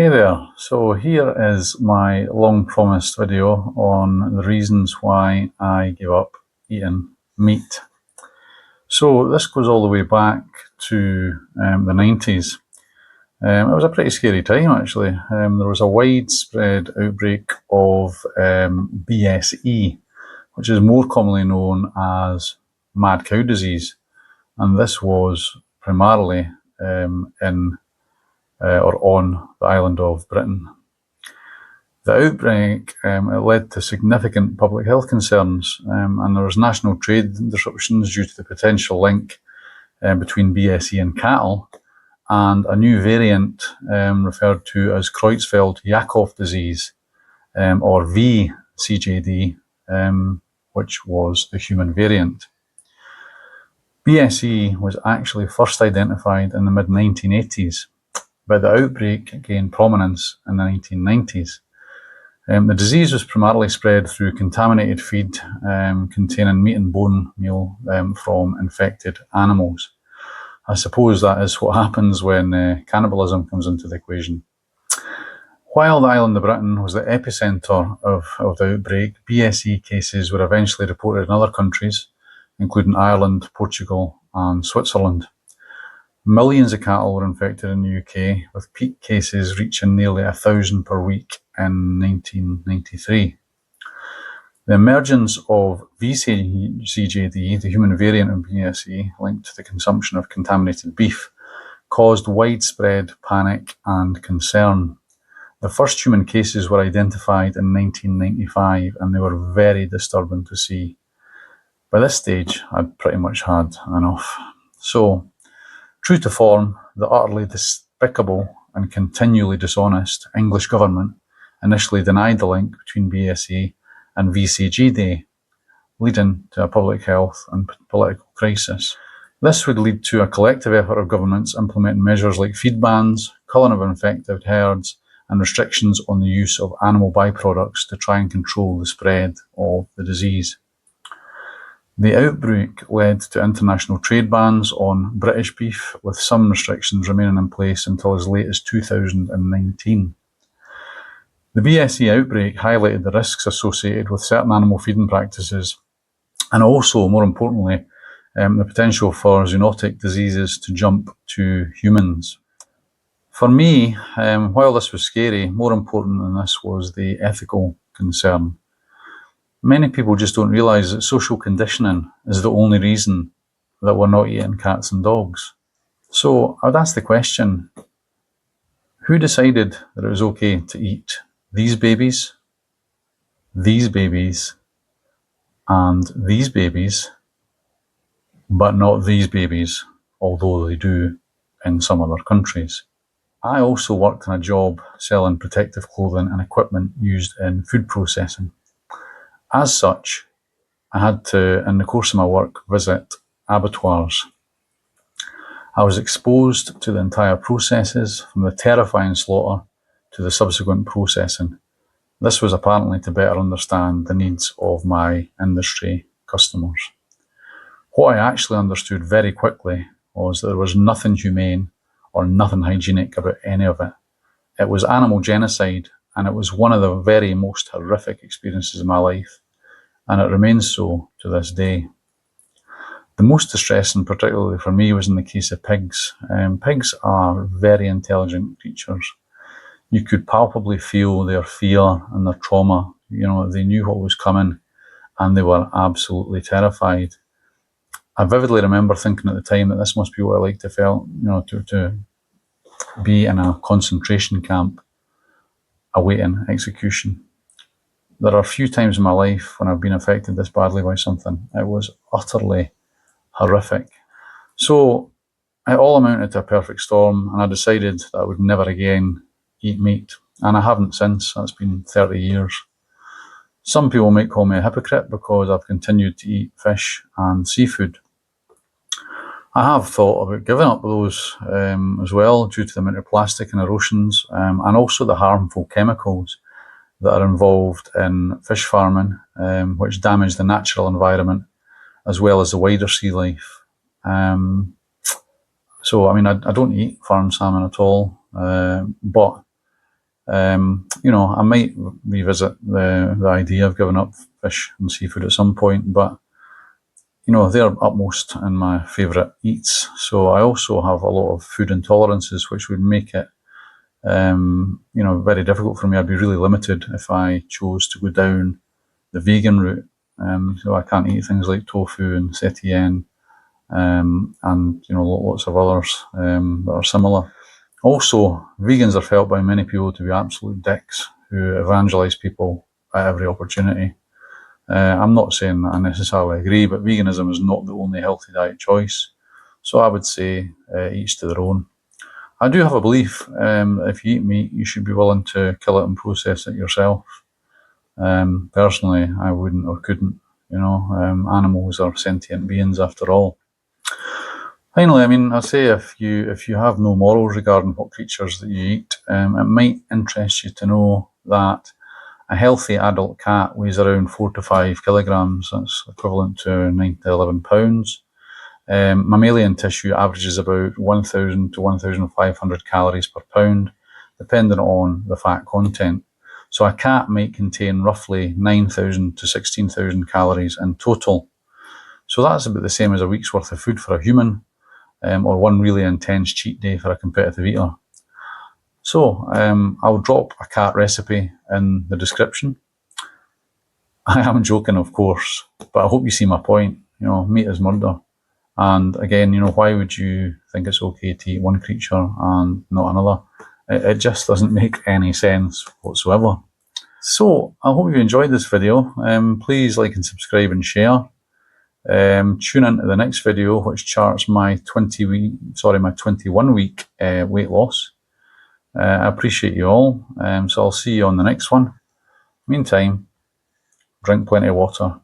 Hey there, so here is my long promised video on the reasons why I gave up eating meat. So this goes all the way back to the 90s. It was a pretty scary time actually. There was a widespread outbreak of BSE, which is more commonly known as mad cow disease, and this was primarily in or on the island of Britain. The outbreak it led to significant public health concerns, and there was national trade disruptions due to the potential link between BSE and cattle, and a new variant referred to as Creutzfeldt-Jakob disease, or vCJD, which was the human variant. BSE was actually first identified in the mid-1980s, but the outbreak gained prominence in the 1990s. The disease was primarily spread through contaminated feed containing meat and bone meal from infected animals. I suppose that is what happens when cannibalism comes into the equation. While the island of Britain was the epicentre of the outbreak, BSE cases were eventually reported in other countries, including Ireland, Portugal and Switzerland. Millions of cattle were infected in the UK, with peak cases reaching nearly 1,000 per week in 1993. The emergence of vCJD, the human variant of BSE, linked to the consumption of contaminated beef, caused widespread panic and concern. The first human cases were identified in 1995, and they were very disturbing to see. By this stage, I'd pretty much had enough. So, true to form, the utterly despicable and continually dishonest English government initially denied the link between BSE and vCJD, leading to a public health and political crisis. This would lead to a collective effort of governments implementing measures like feed bans, culling of infected herds, and restrictions on the use of animal byproducts to try and control the spread of the disease. The outbreak led to international trade bans on British beef, with some restrictions remaining in place until as late as 2019. The BSE outbreak highlighted the risks associated with certain animal feeding practices, and also, more importantly, the potential for zoonotic diseases to jump to humans. For me, while this was scary, more important than this was the ethical concern. Many people just don't realise that social conditioning is the only reason that we're not eating cats and dogs. So I would ask the question, who decided that it was okay to eat these babies, and these babies, but not these babies, although they do in some other countries? I also worked in a job selling protective clothing and equipment used in food processing. As such, I had to, in the course of my work, visit abattoirs. I was exposed to the entire processes, from the terrifying slaughter to the subsequent processing. This was apparently to better understand the needs of my industry customers. What I actually understood very quickly was that there was nothing humane or nothing hygienic about any of it. It was animal genocide, and it was one of the very most horrific experiences of my life, and it remains so to this day. The most distressing, particularly for me, was in the case of pigs. Pigs are very intelligent creatures. You could palpably feel their fear and their trauma. You know, they knew what was coming, and they were absolutely terrified. I vividly remember thinking at the time that this must be what I like to feel, to be in a concentration camp awaiting execution. There are a few times in my life when I've been affected this badly by something. It was utterly horrific. So it all amounted to a perfect storm, and I decided that I would never again eat meat. And I haven't since. That's been 30 years. Some people might call me a hypocrite because I've continued to eat fish and seafood. I have thought about giving up those as well, due to the amount of plastic and erosions, and also the harmful chemicals that are involved in fish farming, which damage the natural environment as well as the wider sea life. So, I mean, I don't eat farm salmon at all, but You know, I might revisit the idea of giving up fish and seafood at some point, but you know, they're upmost in my favourite eats. So I also have a lot of food intolerances, which would make it, you know, very difficult for me. I'd be really limited if I chose to go down the vegan route. So I can't eat things like tofu and satire, and you know, lots of others that are similar. Also, vegans are felt by many people to be absolute dicks who evangelise people at every opportunity. I'm not saying that I necessarily agree, but veganism is not the only healthy diet choice. So I would say each to their own. I do have a belief if you eat meat, you should be willing to kill it and process it yourself. Personally, I wouldn't or couldn't. You know, animals are sentient beings after all. Finally, I mean, I say if you have no morals regarding what creatures that you eat, it might interest you to know that a healthy adult cat weighs around 4 to 5 kilograms. That's equivalent to 9 to 11 pounds. Mammalian tissue averages about 1,000 to 1,500 calories per pound, depending on the fat content. So a cat might contain roughly 9,000 to 16,000 calories in total. So that's about the same as a week's worth of food for a human, or one really intense cheat day for a competitive eater. So I'll drop a cat recipe in the description. I am joking, of course, but I hope you see my point. You know, meat is murder. And again, you know, why would you think it's okay to eat one creature and not another? It just doesn't make any sense whatsoever. So I hope you enjoyed this video. Please like and subscribe and share. Tune into the next video, which charts my 21 week weight loss. I appreciate you all. So I'll see you on the next one. Meantime, drink plenty of water.